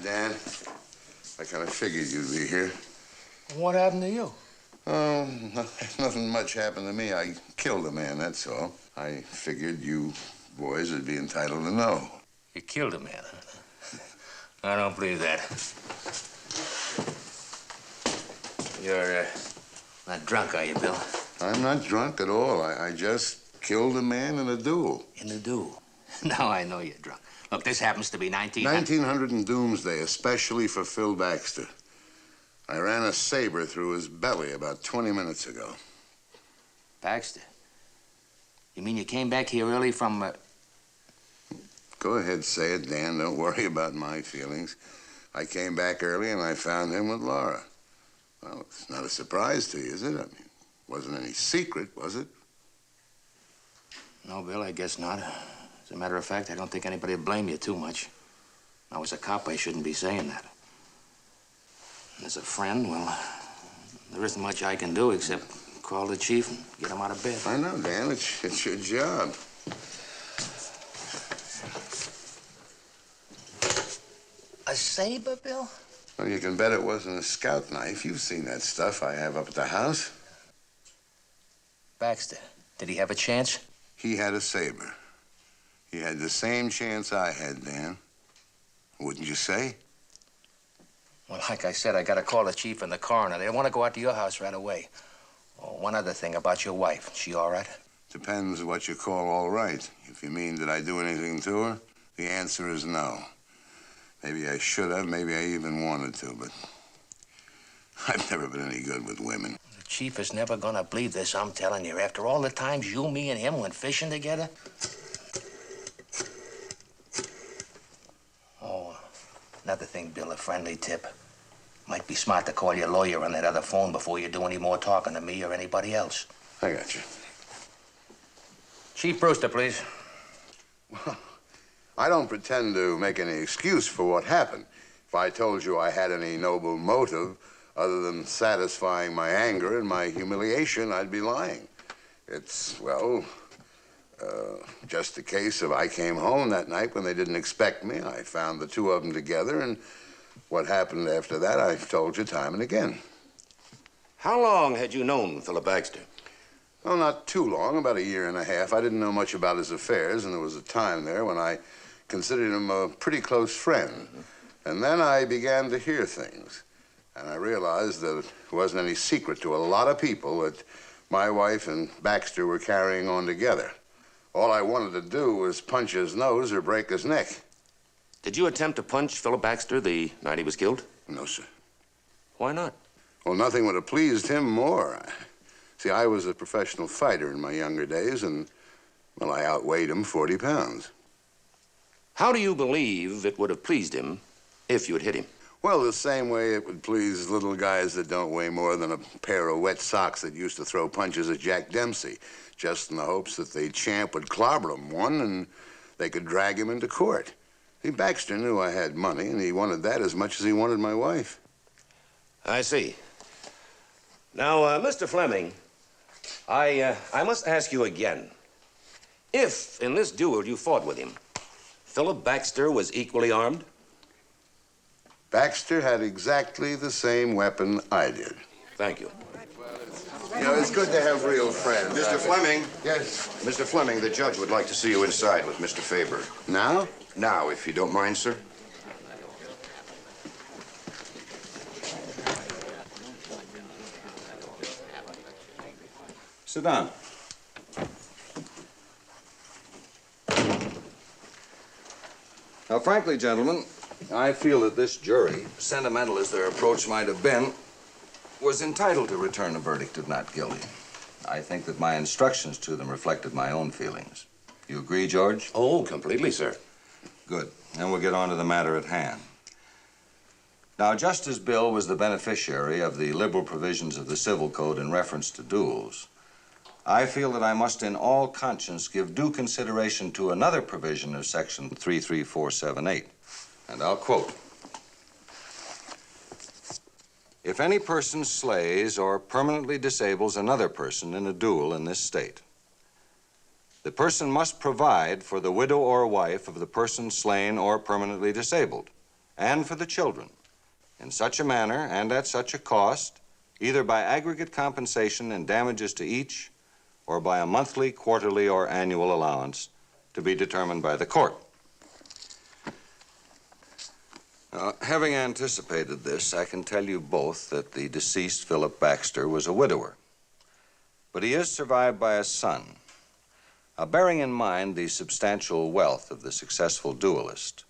Dan. I kind of figured you'd be here. What happened to you? Oh, nothing much happened to me. I killed a man, that's all. I figured you boys would be entitled to know. You killed a man? I don't believe that. You're not drunk, are you, Bill? I'm not drunk at all. I just killed a man in a duel. In a duel? Now I know you're drunk. Look, this happens to be 1900 in Doomsday, especially for Phil Baxter. I ran a saber through his belly about 20 minutes ago. Baxter? You mean you came back here early from... Go ahead, say it, Dan. Don't worry about my feelings. I came back early and I found him with Laura. Well, it's not a surprise to you, is it? I mean, wasn't any secret, was it? No, Bill, I guess not. As a matter of fact, I don't think anybody would blame you too much. I was a cop, I shouldn't be saying that. And as a friend, well, there isn't much I can do except call the chief and get him out of bed. I know, Dan. It's your job. A saber, Bill? Well, you can bet it wasn't a scout knife. You've seen that stuff I have up at the house. Baxter, did he have a chance? He had a saber. He had the same chance I had, Dan. Wouldn't you say? Well, like I said, I got to call the chief and the coroner. They want to go out to your house right away. Oh, one other thing about your wife. She all right? Depends what you call all right. If you mean, did I do anything to her? The answer is no. Maybe I should have, maybe I even wanted to, but I've never been any good with women. The chief is never gonna believe this, I'm telling you. After all the times you, me, and him went fishing together. Oh, another thing, Bill, a friendly tip. Might be smart to call your lawyer on that other phone before you do any more talking to me or anybody else. I got you. Chief Brewster, please. Well, I don't pretend to make any excuse for what happened. If I told you I had any noble motive other than satisfying my anger and my humiliation, I'd be lying. It's, well, just a case of I came home that night when they didn't expect me. I found the two of them together, and what happened after that, I've told you time and again. How long had you known Philip Baxter? Well, not too long, about a year and a half. I didn't know much about his affairs, and there was a time there when I considered him a pretty close friend. And then I began to hear things. And I realized that it wasn't any secret to a lot of people that my wife and Baxter were carrying on together. All I wanted to do was punch his nose or break his neck. Did you attempt to punch Philip Baxter the night he was killed? No, sir. Why not? Well, nothing would have pleased him more. See, I was a professional fighter in my younger days, and, well, I outweighed him 40 pounds. How do you believe it would have pleased him if you had hit him? Well, the same way it would please little guys that don't weigh more than a pair of wet socks that used to throw punches at Jack Dempsey, just in the hopes that the champ would clobber him one and they could drag him into court. See, Baxter knew I had money, and he wanted that as much as he wanted my wife. I see. Now, Mr. Fleming, I must ask you again. If, in this duel you fought with him, Philip Baxter was equally armed? Baxter had exactly the same weapon I did. Thank you. You know, it's good to have real friends. Mr. Fleming. Yes? Mr. Fleming, the judge would like to see you inside with Mr. Faber. Now? Now, if you don't mind, sir. Sit down. Now, frankly, gentlemen, I feel that this jury, sentimental as their approach might have been, was entitled to return a verdict of not guilty. I think that my instructions to them reflected my own feelings. You agree, George? Oh, completely, sir. Good. Then we'll get on to the matter at hand. Now, just as Bill was the beneficiary of the liberal provisions of the Civil Code in reference to duels, I feel that I must in all conscience give due consideration to another provision of Section 33478. And I'll quote. If any person slays or permanently disables another person in a duel in this state, the person must provide for the widow or wife of the person slain or permanently disabled, and for the children in such a manner and at such a cost, either by aggregate compensation and damages to each or by a monthly, quarterly, or annual allowance to be determined by the court. Now, having anticipated this, I can tell you both that the deceased Philip Baxter was a widower, but he is survived by a son. Now, bearing in mind the substantial wealth of the successful duelist,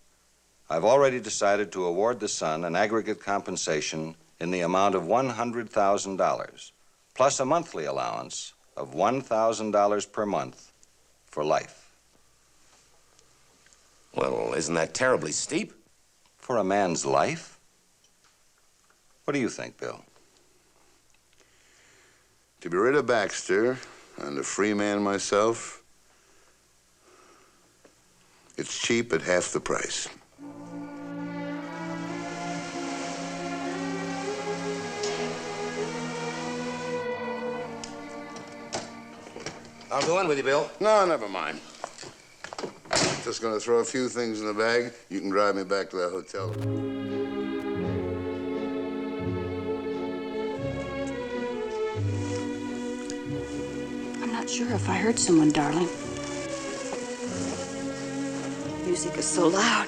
I've already decided to award the son an aggregate compensation in the amount of $100,000, plus a monthly allowance of $1,000 per month for life. Well, isn't that terribly steep? For a man's life? What do you think, Bill? To be rid of Baxter and a free man myself, it's cheap at half the price. I'll go in with you, Bill. No, never mind. Just gonna throw a few things in the bag. You can drive me back to the hotel. I'm not sure if I heard someone, darling. Music is so loud.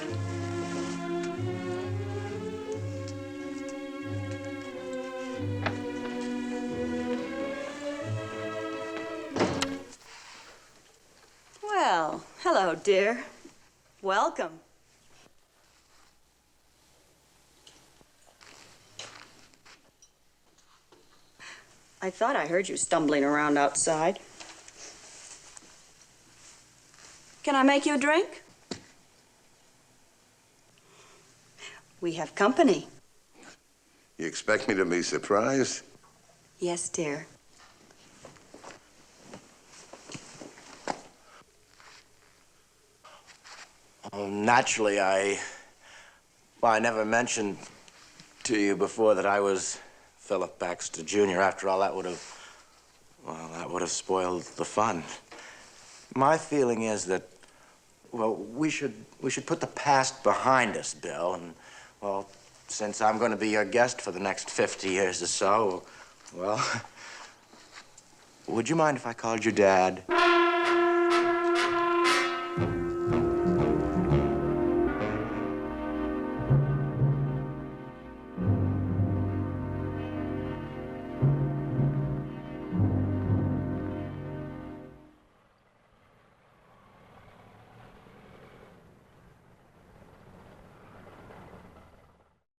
Well, hello, dear. Welcome. I thought I heard you stumbling around outside. Can I make you a drink? We have company. You expect me to be surprised? Yes, dear. Well, naturally, I never mentioned to you before that I was Philip Baxter, Jr. After all, that would have spoiled the fun. My feeling is that, well, we should put the past behind us, Bill, and, well, since I'm going to be your guest for the next 50 years or so, well, would you mind if I called you Dad?